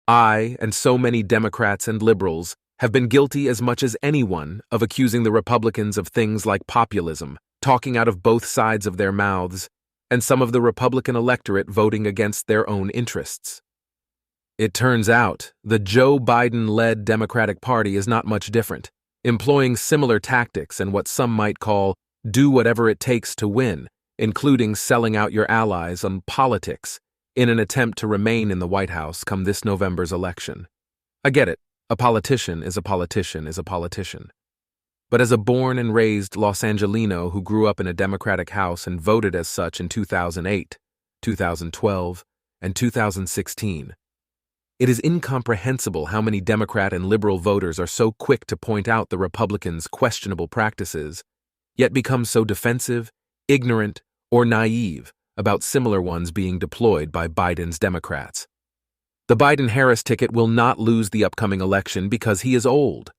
I, and so many Democrats and liberals, have been guilty as much as anyone of accusing the Republicans of things like populism, talking out of both sides of their mouths, and some of the Republican electorate voting against their own interests. It turns out the Joe Biden-led Democratic Party is not much different, employing similar tactics and what some might call do whatever it takes to win, including selling out your allies on politics in an attempt to remain in the White House come this November's election. I get it. A politician is a politician is a politician. But as a born and raised Los Angelino who grew up in a Democratic House and voted as such in 2008, 2012, and 2016, it is incomprehensible how many Democrat and liberal voters are so quick to point out the Republicans' questionable practices, yet become so defensive, ignorant, or naive about similar ones being deployed by Biden's Democrats. The Biden-Harris ticket will not lose the upcoming election because he is old.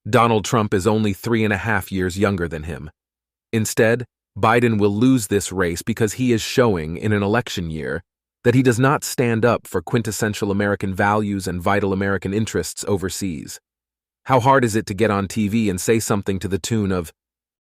Donald Trump is only 3.5 years younger than him. Instead, Biden will lose this race because he is showing in an election year that he does not stand up for quintessential American values and vital American interests overseas. How hard is it to get on TV and say something to the tune of,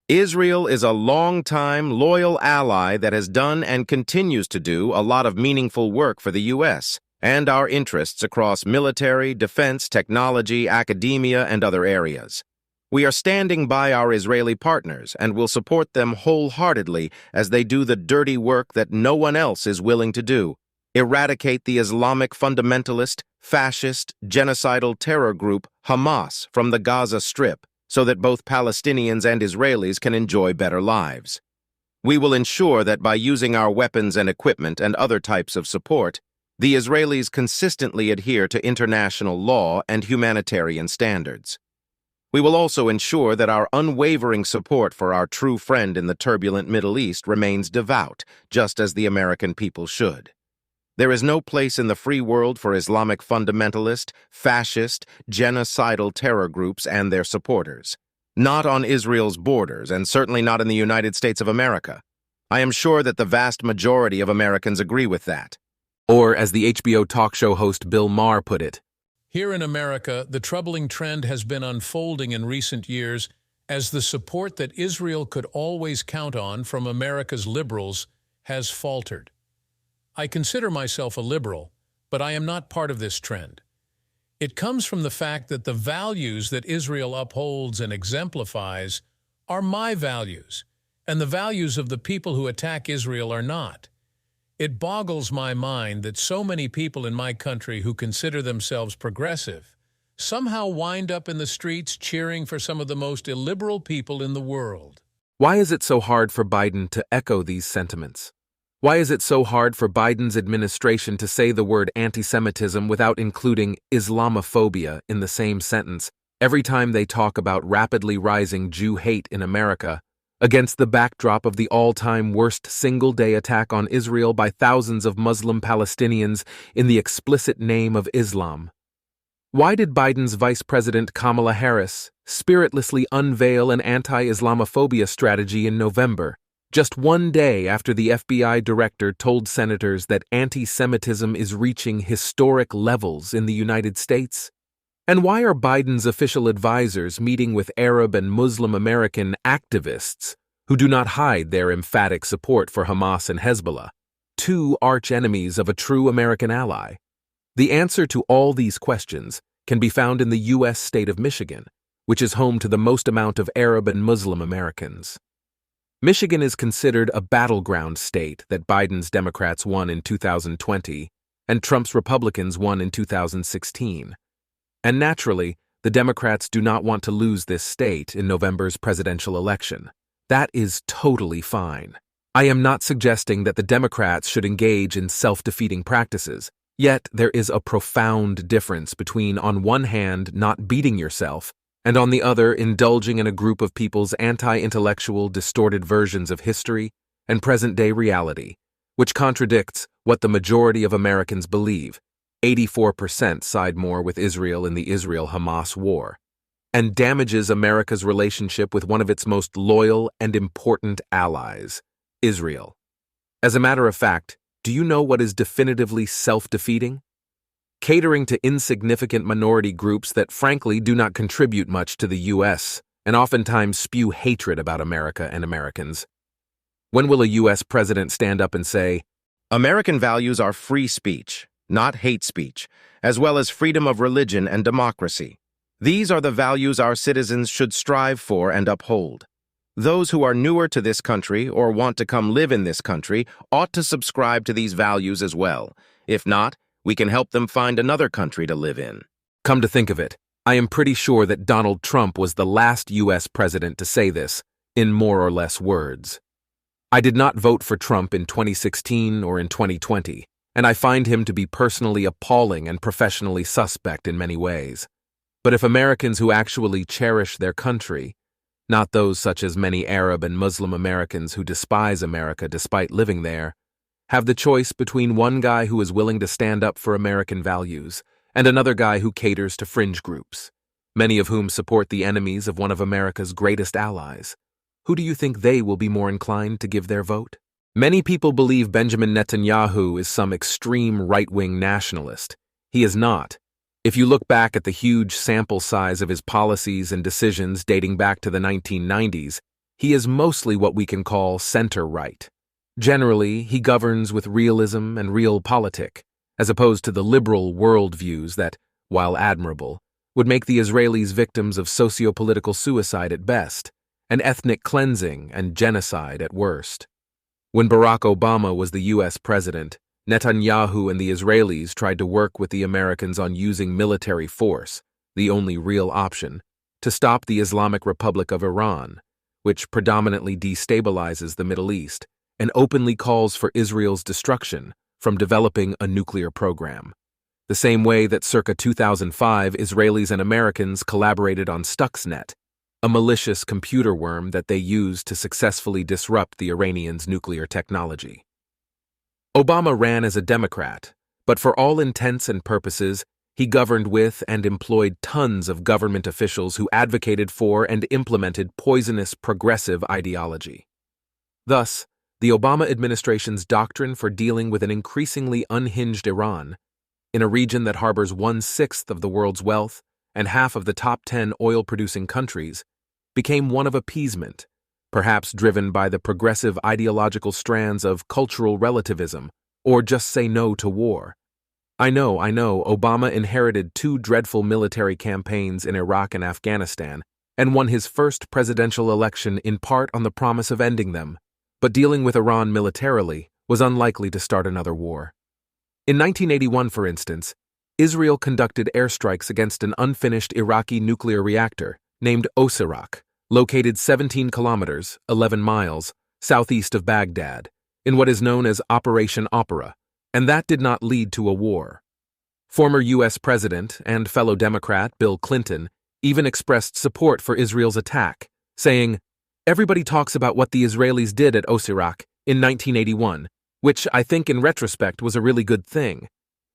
"Israel is a long-time, loyal ally that has done and continues to do a lot of meaningful work for the U.S. and our interests across military, defense, technology, academia, and other areas. We are standing by our Israeli partners and will support them wholeheartedly as they do the dirty work that no one else is willing to do: eradicate the Islamic fundamentalist, fascist, genocidal terror group Hamas from the Gaza Strip so that both Palestinians and Israelis can enjoy better lives. We will ensure that by using our weapons and equipment and other types of support, the Israelis consistently adhere to international law and humanitarian standards. We will also ensure that our unwavering support for our true friend in the turbulent Middle East remains devout, just as the American people should. There is no place in the free world for Islamic fundamentalist, fascist, genocidal terror groups and their supporters. Not on Israel's borders, and certainly not in the United States of America. I am sure that the vast majority of Americans agree with that. Or, as the HBO talk show host Bill Maher put it, "Here in America, the troubling trend has been unfolding in recent years as the support that Israel could always count on from America's liberals has faltered. I consider myself a liberal, but I am not part of this trend. It comes from the fact that the values that Israel upholds and exemplifies are my values, and the values of the people who attack Israel are not. It boggles my mind that so many people in my country who consider themselves progressive somehow wind up in the streets cheering for some of the most illiberal people in the world." Why is it so hard for Biden to echo these sentiments? Why is it so hard for Biden's administration to say the word anti-Semitism without including Islamophobia in the same sentence every time they talk about rapidly rising Jew hate in America, against the backdrop of the all-time worst single-day attack on Israel by thousands of Muslim Palestinians in the explicit name of Islam? Why did Biden's Vice President Kamala Harris spiritlessly unveil an anti-Islamophobia strategy in November, just one day after the FBI director told senators that anti-Semitism is reaching historic levels in the United States? And why are Biden's official advisors meeting with Arab and Muslim American activists who do not hide their emphatic support for Hamas and Hezbollah, two arch-enemies of a true American ally? The answer to all these questions can be found in the U.S. state of Michigan, which is home to the most amount of Arab and Muslim Americans. Michigan is considered a battleground state that Biden's Democrats won in 2020 and Trump's Republicans won in 2016. And naturally, the Democrats do not want to lose this state in November's presidential election. That is totally fine. I am not suggesting that the Democrats should engage in self-defeating practices, yet there is a profound difference between, on one hand, not beating yourself, and on the other, indulging in a group of people's anti-intellectual, distorted versions of history and present-day reality, which contradicts what the majority of Americans believe. 84% side more with Israel in the Israel-Hamas war, and damages America's relationship with one of its most loyal and important allies, Israel. As a matter of fact, do you know what is definitively self-defeating? catering to insignificant minority groups that frankly do not contribute much to the U.S. and oftentimes spew hatred about America and Americans. When will a U.S. president stand up and say, American values are free speech, not hate speech, as well as freedom of religion and democracy. These are the values our citizens should strive for and uphold. Those who are newer to this country or want to come live in this country ought to subscribe to these values as well. If not, we can help them find another country to live in. Come to think of it, I am pretty sure that Donald Trump was the last U.S. president to say this, in more or less words. I did not vote for Trump in 2016 or in 2020, and I find him to be personally appalling and professionally suspect in many ways. But if Americans who actually cherish their country, not those such as many Arab and Muslim Americans who despise America despite living there, have the choice between one guy who is willing to stand up for American values and another guy who caters to fringe groups, many of whom support the enemies of one of America's greatest allies, who do you think they will be more inclined to give their vote? Many people believe Benjamin Netanyahu is some extreme right-wing nationalist. He is not. If you look back at the huge sample size of his policies and decisions dating back to the 1990s, he is mostly what we can call center-right. Generally, he governs with realism and realpolitik, as opposed to the liberal worldviews that, while admirable, would make the Israelis victims of socio-political suicide at best, and ethnic cleansing and genocide at worst. When Barack Obama was the U.S. president, Netanyahu and the Israelis tried to work with the Americans on using military force, the only real option, to stop the Islamic Republic of Iran, which predominantly destabilizes the Middle East and openly calls for Israel's destruction from developing a nuclear program. The same way that circa 2005 Israelis and Americans collaborated on Stuxnet, a malicious computer worm that they used to successfully disrupt the Iranians' nuclear technology. Obama ran as a Democrat, but for all intents and purposes, he governed with and employed tons of government officials who advocated for and implemented poisonous progressive ideology. Thus, the Obama administration's doctrine for dealing with an increasingly unhinged Iran, in a region that harbors 1/6 of the world's wealth and half of the top 10 oil-producing countries, became one of appeasement, perhaps driven by the progressive ideological strands of cultural relativism, or just say no to war. I know, Obama inherited 2 dreadful military campaigns in Iraq and Afghanistan, and won his first presidential election in part on the promise of ending them, but dealing with Iran militarily was unlikely to start another war. In 1981, for instance, Israel conducted airstrikes against an unfinished Iraqi nuclear reactor named Osirak, located 17 kilometers, 11 miles, southeast of Baghdad, in what is known as Operation Opera, and that did not lead to a war. Former U.S. President and fellow Democrat Bill Clinton even expressed support for Israel's attack, saying, "Everybody talks about what the Israelis did at Osirak in 1981, which I think in retrospect was a really good thing.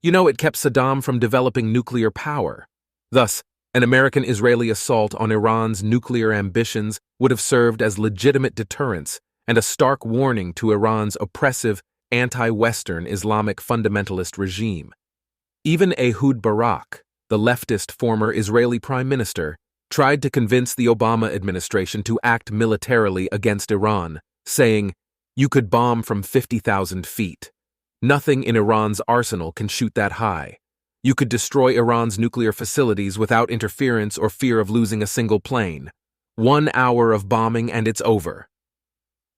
You know, it kept Saddam from developing nuclear power. Thus, an American-Israeli assault on Iran's nuclear ambitions would have served as legitimate deterrence and a stark warning to Iran's oppressive, anti-Western Islamic fundamentalist regime. Even Ehud Barak, the leftist former Israeli prime minister, tried to convince the Obama administration to act militarily against Iran, saying, 'You could bomb from 50,000 feet. Nothing in Iran's arsenal can shoot that high. You could destroy Iran's nuclear facilities without interference or fear of losing a single plane. 1 hour of bombing and it's over.'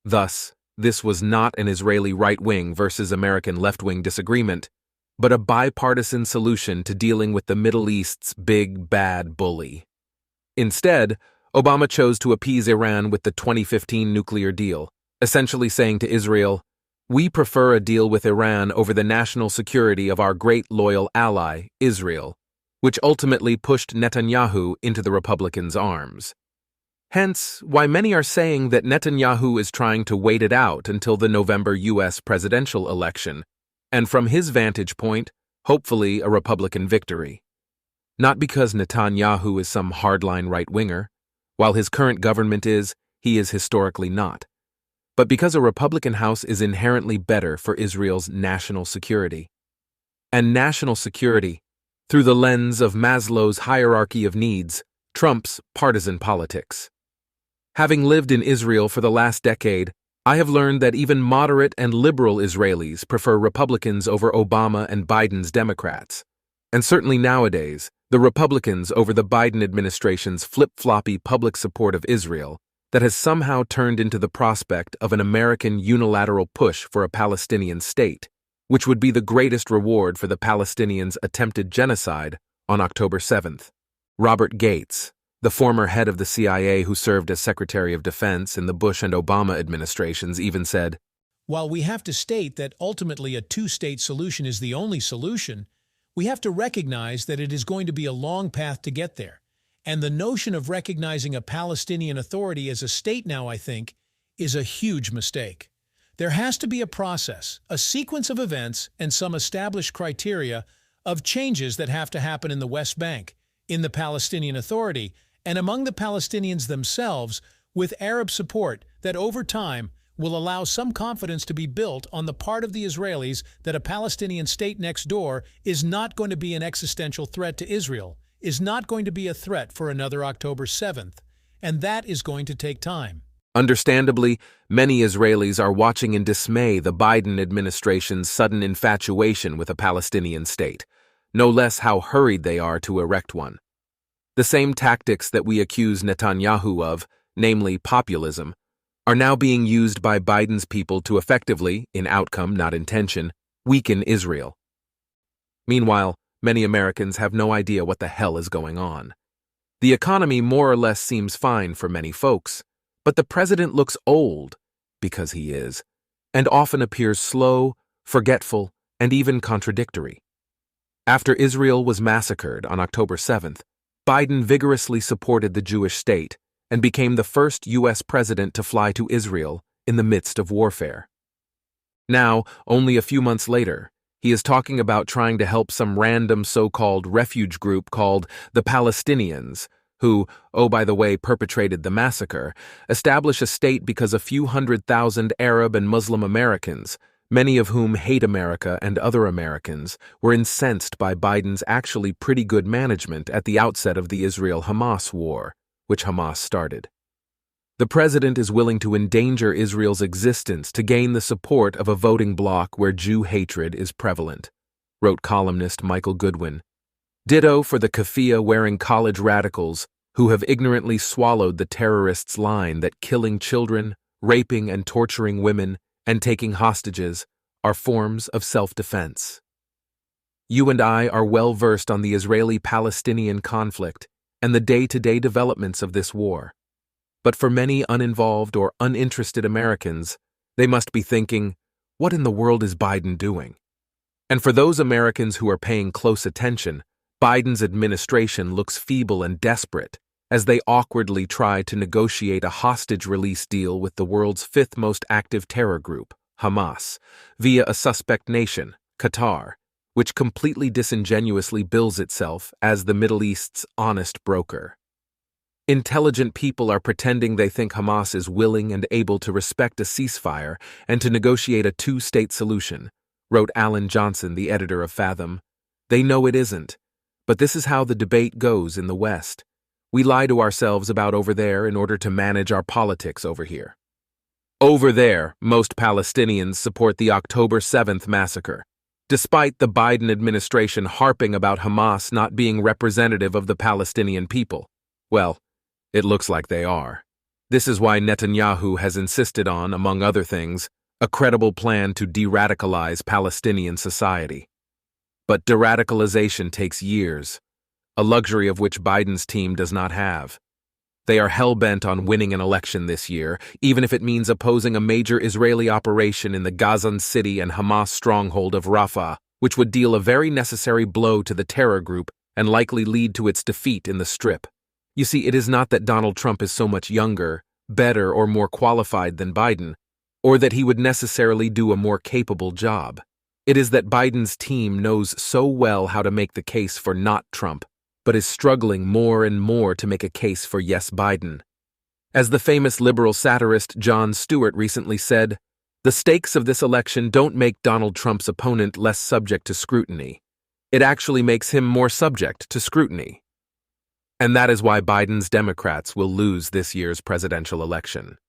Thus, this was not an Israeli right-wing versus American left-wing disagreement, but a bipartisan solution to dealing with the Middle East's big, bad bully. Instead, Obama chose to appease Iran with the 2015 nuclear deal, essentially saying to Israel, "We prefer a deal with Iran over the national security of our great loyal ally, Israel," which ultimately pushed Netanyahu into the Republicans' arms. Hence, why many are saying that Netanyahu is trying to wait it out until the November U.S. presidential election, and from his vantage point, hopefully a Republican victory. Not because Netanyahu is some hardline right-winger. While his current government is, he is historically not. But because a Republican House is inherently better for Israel's national security. And national security, through the lens of Maslow's hierarchy of needs, Trump's partisan politics. Having lived in Israel for the last decade, I have learned that even moderate and liberal Israelis prefer Republicans over Obama and Biden's Democrats. And certainly nowadays, the Republicans over the Biden administration's flip-floppy public support of Israel that has somehow turned into the prospect of an American unilateral push for a Palestinian state, which would be the greatest reward for the Palestinians' attempted genocide on October 7th. Robert Gates, the former head of the CIA who served as Secretary of Defense in the Bush and Obama administrations, even said, "While we have to state that ultimately a two-state solution is the only solution, we have to recognize that it is going to be a long path to get there. And the notion of recognizing a Palestinian Authority as a state now, I think, is a huge mistake. There has to be a process, a sequence of events, and some established criteria of changes that have to happen in the West Bank, in the Palestinian Authority, and among the Palestinians themselves, with Arab support that over time will allow some confidence to be built on the part of the Israelis that a Palestinian state next door is not going to be an existential threat to Israel, is not going to be a threat for another October 7th, and that is going to take time." Understandably, many Israelis are watching in dismay the Biden administration's sudden infatuation with a Palestinian state, no less how hurried they are to erect one. The same tactics that we accuse Netanyahu of, namely populism, are now being used by Biden's people to effectively, in outcome not intention, weaken Israel. Meanwhile, many Americans have no idea what the hell is going on. The economy more or less seems fine for many folks, but the president looks old, because he is, and often appears slow, forgetful, and even contradictory. After Israel was massacred on October 7th, Biden vigorously supported the Jewish state and became the first U.S. president to fly to Israel in the midst of warfare. Now, only a few months later, he is talking about trying to help some random so-called refuge group called the Palestinians, who, oh by the way, perpetrated the massacre, establish a state because a few 100,000 Arab and Muslim Americans, many of whom hate America and other Americans, were incensed by Biden's actually pretty good management at the outset of the Israel-Hamas war, which Hamas started. The president is willing to endanger Israel's existence to gain the support of a voting bloc where Jew hatred is prevalent, wrote columnist Michael Goodwin. Ditto for the keffiyeh-wearing college radicals who have ignorantly swallowed the terrorists' line that killing children, raping and torturing women, and taking hostages are forms of self-defense. You and I are well versed on the Israeli-Palestinian conflict and the day-to-day developments of this war. But for many uninvolved or uninterested Americans, they must be thinking, what in the world is Biden doing? And for those Americans who are paying close attention, Biden's administration looks feeble and desperate as they awkwardly try to negotiate a hostage release deal with the world's fifth most active terror group, Hamas, via a suspect nation, Qatar, which completely disingenuously bills itself as the Middle East's honest broker. Intelligent people are pretending they think Hamas is willing and able to respect a ceasefire and to negotiate a two-state solution, wrote Alan Johnson, the editor of Fathom. They know it isn't, but this is how the debate goes in the West. We lie to ourselves about over there in order to manage our politics over here. Over there, most Palestinians support the October 7th massacre, despite the Biden administration harping about Hamas not being representative of the Palestinian people. Well, it looks like they are. This is why Netanyahu has insisted on, among other things, a credible plan to de-radicalize Palestinian society. But de-radicalization takes years, a luxury of which Biden's team does not have. They are hell-bent on winning an election this year, even if it means opposing a major Israeli operation in the Gazan city and Hamas stronghold of Rafah, which would deal a very necessary blow to the terror group and likely lead to its defeat in the Strip. You see, it is not that Donald Trump is so much younger, better, or more qualified than Biden, or that he would necessarily do a more capable job. It is that Biden's team knows so well how to make the case for not Trump, but is struggling more and more to make a case for yes Biden. As the famous liberal satirist Jon Stewart recently said, the stakes of this election don't make Donald Trump's opponent less subject to scrutiny. It actually makes him more subject to scrutiny. And that is why Biden's Democrats will lose this year's presidential election.